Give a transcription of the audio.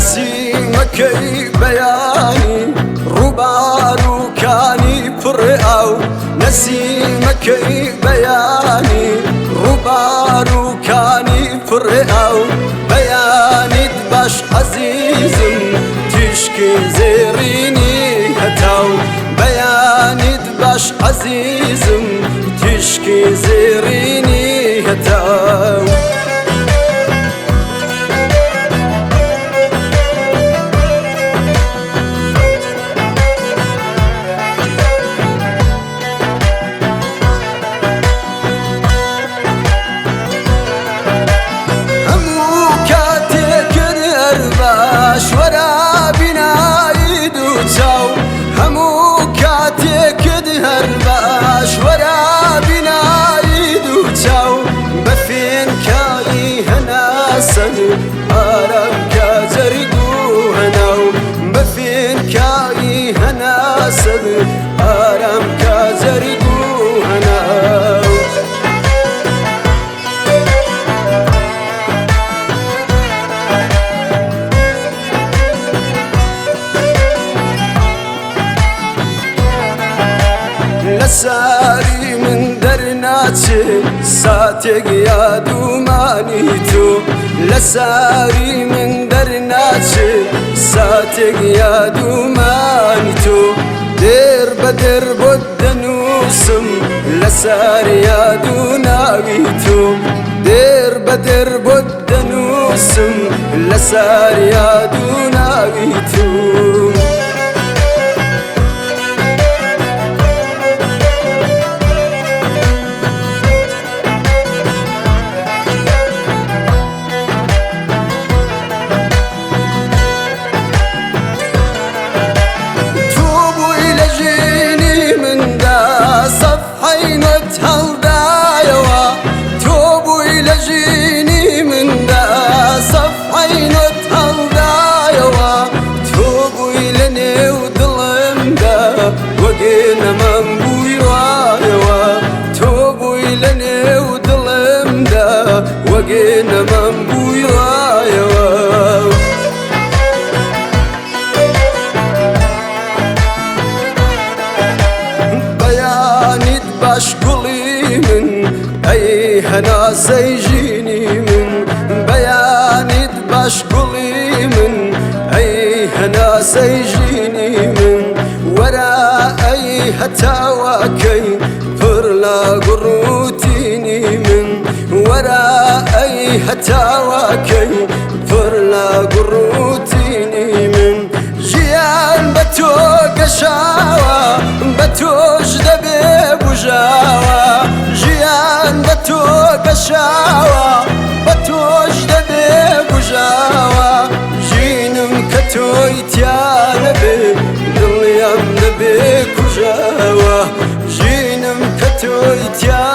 نسيمكي بياني روبارو كاني فرقاو نسيمكي بياني روبارو كاني فرقاو بياني دباش عزيزم تشكي زيريني هتاو بياني دباش عزيزم تشكي زيريني هتاو ورا بنايد وتاو همو كاتك دهر باش ورا بنايد وتاو بفين كاي هناسن آرام كازرقو هناو بفين كاي هناسن آرام كازرقو هناو لساري من درناتي ساتق يا دومانيتو لساري من درناتي ساتق يا دومانيتو دير بدر بدنوسم لساري يا دوناويتو دير بدر بدنوسم لساري يا دوناويتو وقينا منبوي رايوا توبوا إلني وظلم دا وقينا منبوي رايوا بياني دباش قولي من أي هنا سيجيني من بياني دباش قولي من أي هنا سيجيني من ورا أي هتاواكي فرلا قروتيني من ورا أي هتاواكي فرلا قروتيني من جيان بتو قشاوة بتوش دبيب وجاوة جيان بتو قشاوة بتوش دبيب وجاوة جينم كتويت يا نبي نبيك وجاوة جينم كتويت يا